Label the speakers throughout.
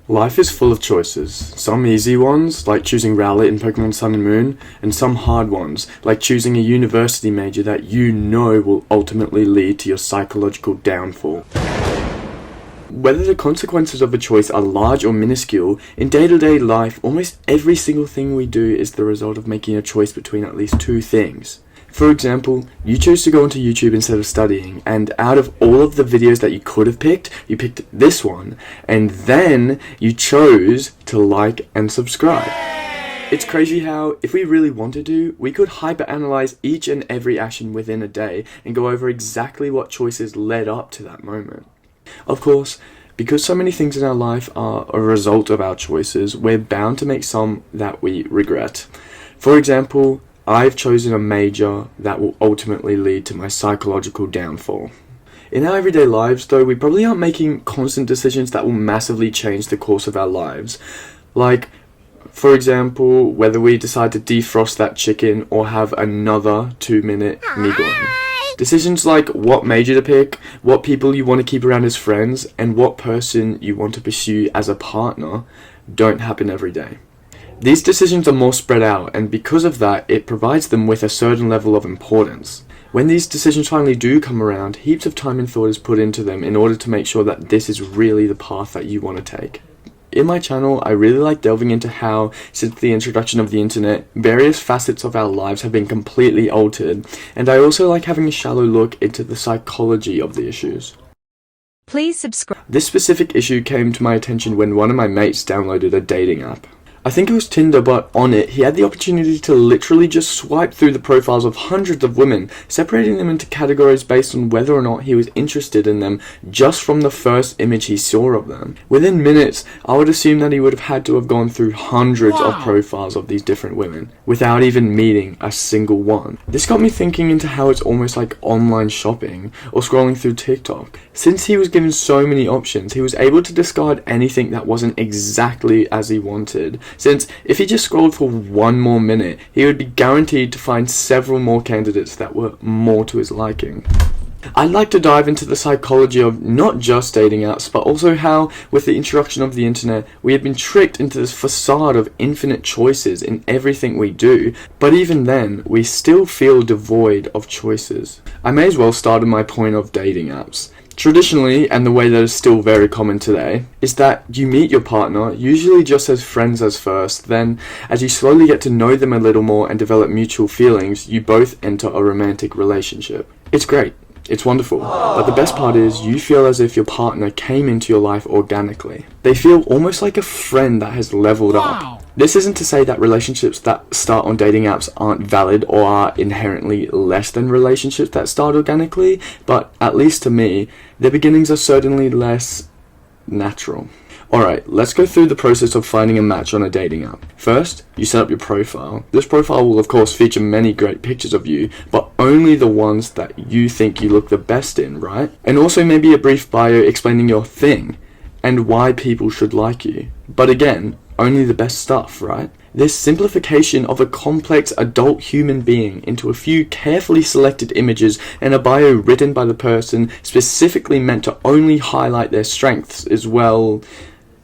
Speaker 1: Life is full of choices, some easy ones, like choosing Rowlet in Pokemon Sun and Moon, and some hard ones, like choosing a university major that you know will ultimately lead to your psychological downfall. Whether the consequences of a choice are large or minuscule, in day-to-day life, almost every single thing we do is the result of making a choice between at least two things. For example, you chose to go onto YouTube instead of studying, and out of all of the videos that you could have picked, you picked this one, and then you chose to like and subscribe. It's crazy how, if we really wanted to, we could hyperanalyze each and every action within a day and go over exactly what choices led up to that moment. Of course, because so many things in our life are a result of our choices, we're bound to make some that we regret. For example, I've chosen a major that will ultimately lead to my psychological downfall. In our everyday lives, though, we probably aren't making constant decisions that will massively change the course of our lives. Like, for example, whether we decide to defrost that chicken or have another 2-minute mignon. Decisions like what major to pick, what people you want to keep around as friends, and what person you want to pursue as a partner don't happen every day. These decisions are more spread out, and because of that, it provides them with a certain level of importance. When these decisions finally do come around, heaps of time and thought is put into them in order to make sure that this is really the path that you want to take. In my channel, I really like delving into how, since the introduction of the internet, various facets of our lives have been completely altered, and I also like having a shallow look into the psychology of the issues.
Speaker 2: Please subscribe.
Speaker 1: This specific issue came to my attention when one of my mates downloaded a dating app. I think it was Tinder, but on it, he had the opportunity to literally just swipe through the profiles of hundreds of women, separating them into categories based on whether or not he was interested in them just from the first image he saw of them. Within minutes, I would assume that he would have had to have gone through hundreds of profiles of these different women, without even meeting a single one. This got me thinking into how it's almost like online shopping, or scrolling through TikTok. Since he was given so many options, he was able to discard anything that wasn't exactly as he wanted. Since if he just scrolled for one more minute, he would be guaranteed to find several more candidates that were more to his liking. I'd like to dive into the psychology of not just dating apps, but also how, with the introduction of the internet, we have been tricked into this facade of infinite choices in everything we do, but even then, we still feel devoid of choices. I may as well start on my point of dating apps. Traditionally, and the way that is still very common today, is that you meet your partner, usually just as friends as first, then, as you slowly get to know them a little more and develop mutual feelings, you both enter a romantic relationship. It's great. It's wonderful, but the best part is you feel as if your partner came into your life organically. They feel almost like a friend that has leveled up. This isn't to say that relationships that start on dating apps aren't valid or are inherently less than relationships that start organically, but at least to me, their beginnings are certainly less natural. Alright, let's go through the process of finding a match on a dating app. First, you set up your profile. This profile will of course feature many great pictures of you, but only the ones that you think you look the best in, right? And also maybe a brief bio explaining your thing, and why people should like you. But again, only the best stuff, right? This simplification of a complex adult human being into a few carefully selected images and a bio written by the person specifically meant to only highlight their strengths is, well,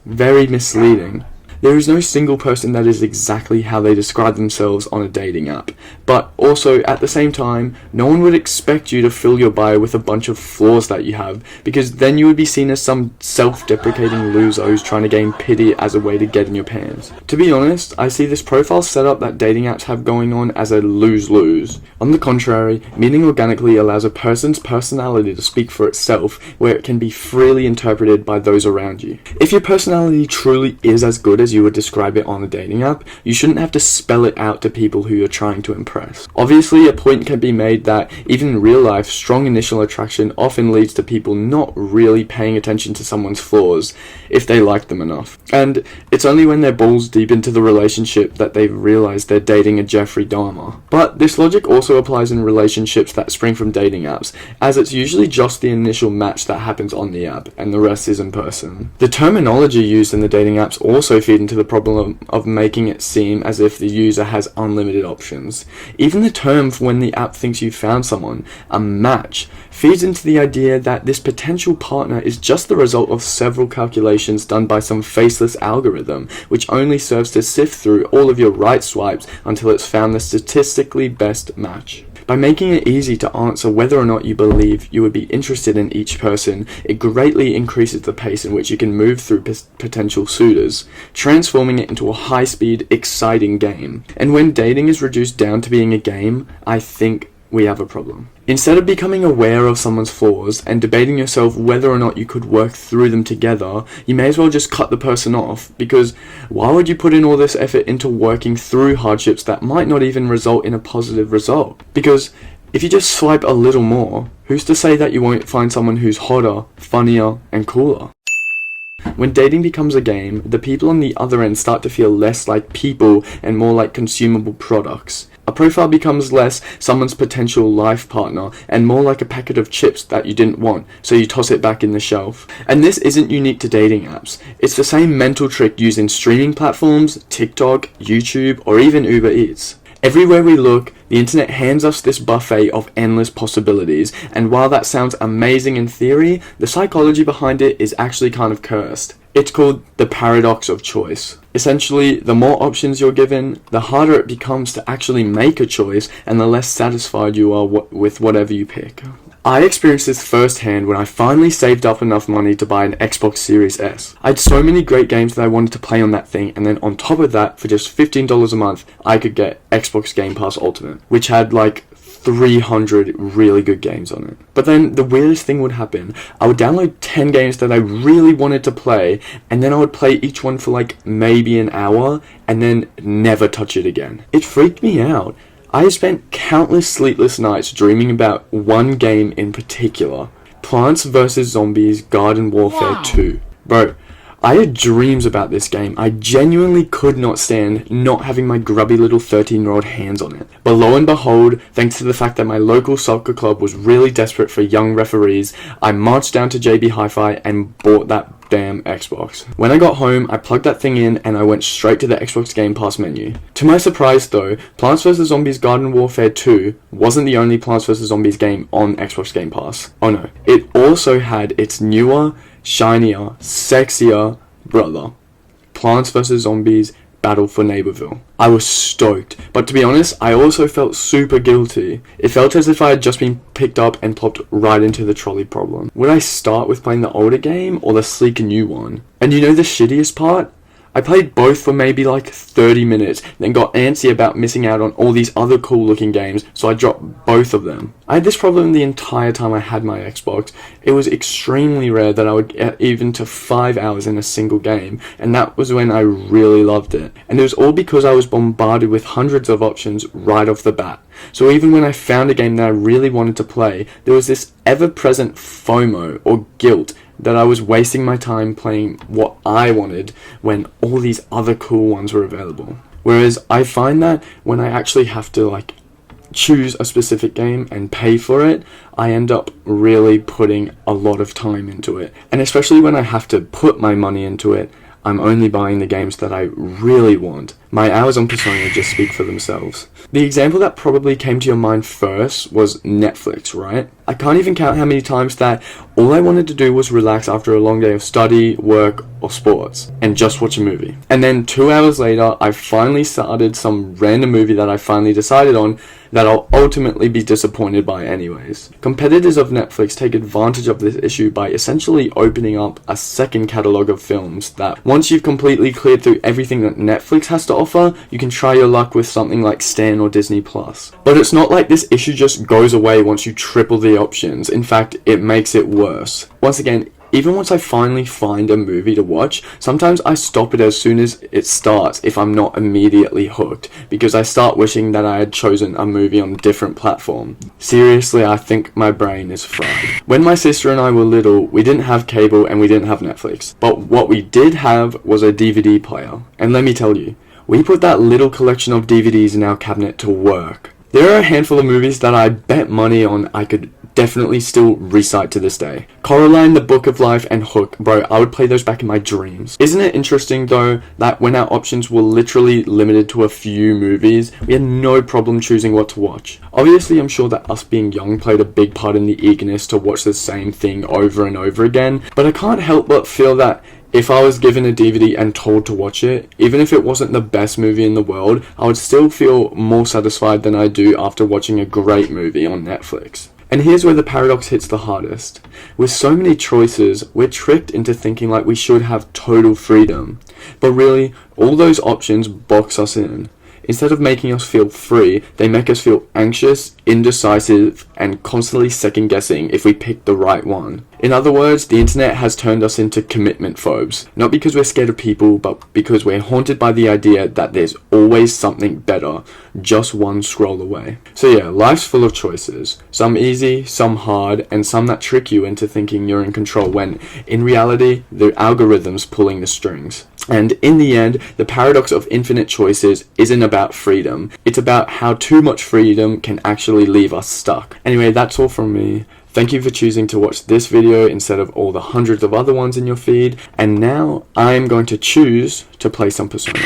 Speaker 1: very misleading. There is no single person that is exactly how they describe themselves on a dating app, but also at the same time, no one would expect you to fill your bio with a bunch of flaws that you have, because then you would be seen as some self-deprecating loser who's trying to gain pity as a way to get in your pants. To be honest, I see this profile setup that dating apps have going on as a lose-lose. On the contrary, meeting organically allows a person's personality to speak for itself, where it can be freely interpreted by those around you. If your personality truly is as good as you would describe it on a dating app, you shouldn't have to spell it out to people who you're trying to impress. Obviously, a point can be made that even in real life, strong initial attraction often leads to people not really paying attention to someone's flaws if they like them enough. And it's only when they're balls deep into the relationship that they realize they're dating a Jeffrey Dahmer. But this logic also applies in relationships that spring from dating apps, as it's usually just the initial match that happens on the app, and the rest is in person. The terminology used in the dating apps also feeds feed into the problem of making it seem as if the user has unlimited options. Even the term for when the app thinks you found someone, a match, feeds into the idea that this potential partner is just the result of several calculations done by some faceless algorithm, which only serves to sift through all of your right swipes until it's found the statistically best match. By making it easy to answer whether or not you believe you would be interested in each person, it greatly increases the pace in which you can move through potential suitors, transforming it into a high-speed, exciting game. And when dating is reduced down to being a game, I think we have a problem. Instead of becoming aware of someone's flaws and debating yourself whether or not you could work through them together, you may as well just cut the person off, because why would you put in all this effort into working through hardships that might not even result in a positive result? Because if you just swipe a little more, who's to say that you won't find someone who's hotter, funnier, and cooler? When dating becomes a game, the people on the other end start to feel less like people and more like consumable products. A profile becomes less someone's potential life partner and more like a packet of chips that you didn't want, so you toss it back in the shelf. And this isn't unique to dating apps. It's the same mental trick used in streaming platforms, TikTok, YouTube, or even Uber Eats. Everywhere we look, the internet hands us this buffet of endless possibilities, and while that sounds amazing in theory, the psychology behind it is actually kind of cursed. It's called the paradox of choice. Essentially, the more options you're given, the harder it becomes to actually make a choice, and the less satisfied you are with whatever you pick. I experienced this firsthand when I finally saved up enough money to buy an Xbox Series S. I had so many great games that I wanted to play on that thing, and then on top of that, for just $15 a month, I could get Xbox Game Pass Ultimate, which had like 300 really good games on it. But then the weirdest thing would happen. I would download 10 games that I really wanted to play, and then I would play each one for like maybe an hour, and then never touch it again. It freaked me out. I have spent countless sleepless nights dreaming about one game in particular. Plants vs. Zombies Garden Warfare 2. Bro, I had dreams about this game. I genuinely could not stand not having my grubby little 13-year-old hands on it. But lo and behold, thanks to the fact that my local soccer club was really desperate for young referees, I marched down to JB Hi-Fi and bought that damn Xbox. When I got home, I plugged that thing in and I went straight to the Xbox Game Pass menu. To my surprise though, Plants vs. Zombies Garden Warfare 2 wasn't the only Plants vs. Zombies game on Xbox Game Pass. Oh no, it also had its newer, shinier, sexier brother, Plants vs. Zombies Battle for Neighborville. I was stoked, but to be honest, I also felt super guilty. It felt as if I had just been picked up and plopped right into the trolley problem. Would I start with playing the older game or the sleeker new one? And you know the shittiest part? I played both for maybe like 30 minutes, then got antsy about missing out on all these other cool looking games, so I dropped both of them. I had this problem the entire time I had my Xbox. It was extremely rare that I would get even to 5 hours in a single game, and that was when I really loved it. And it was all because I was bombarded with hundreds of options right off the bat. So even when I found a game that I really wanted to play, there was this ever-present FOMO, or guilt, that I was wasting my time playing what I wanted when all these other cool ones were available. Whereas I find that when I actually have to like choose a specific game and pay for it, I end up really putting a lot of time into it. And especially when I have to put my money into it, I'm only buying the games that I really want. My hours on Persona just speak for themselves. The example that probably came to your mind first was Netflix, right? I can't even count how many times that all I wanted to do was relax after a long day of study, work, or sports, and just watch a movie. And then 2 hours later, I finally started some random movie that I finally decided on that I'll ultimately be disappointed by anyways. Competitors of Netflix take advantage of this issue by essentially opening up a second catalogue of films that once you've completely cleared through everything that Netflix has to offer, you can try your luck with something like Stan or Disney+. But it's not like this issue just goes away once you triple the options. In fact, it makes it worse. Once again, even once I finally find a movie to watch, sometimes I stop it as soon as it starts if I'm not immediately hooked, because I start wishing that I had chosen a movie on a different platform. Seriously, I think my brain is fried. When my sister and I were little, we didn't have cable and we didn't have Netflix, but what we did have was a DVD player. And let me tell you, we put that little collection of DVDs in our cabinet to work. There are a handful of movies that I bet money on I could definitely still recite to this day. Coraline, The Book of Life, and Hook, bro, I would play those back in my dreams. Isn't it interesting though that when our options were literally limited to a few movies, we had no problem choosing what to watch? Obviously, I'm sure that us being young played a big part in the eagerness to watch the same thing over and over again, but I can't help but feel that if I was given a DVD and told to watch it, even if it wasn't the best movie in the world, I would still feel more satisfied than I do after watching a great movie on Netflix. And here's where the paradox hits the hardest. With so many choices, we're tricked into thinking like we should have total freedom. But really, all those options box us in. Instead of making us feel free, they make us feel anxious, indecisive, and constantly second guessing if we pick the right one. In other words, the internet has turned us into commitment phobes. Not because we're scared of people, but because we're haunted by the idea that there's always something better, just one scroll away. So yeah, life's full of choices. Some easy, some hard, and some that trick you into thinking you're in control when, in reality, the algorithm's pulling the strings. And in the end, the paradox of infinite choices isn't about freedom. It's about how too much freedom can actually leave us stuck. Anyway, that's all from me. Thank you for choosing to watch this video instead of all the hundreds of other ones in your feed. And now I'm going to choose to play some Persona.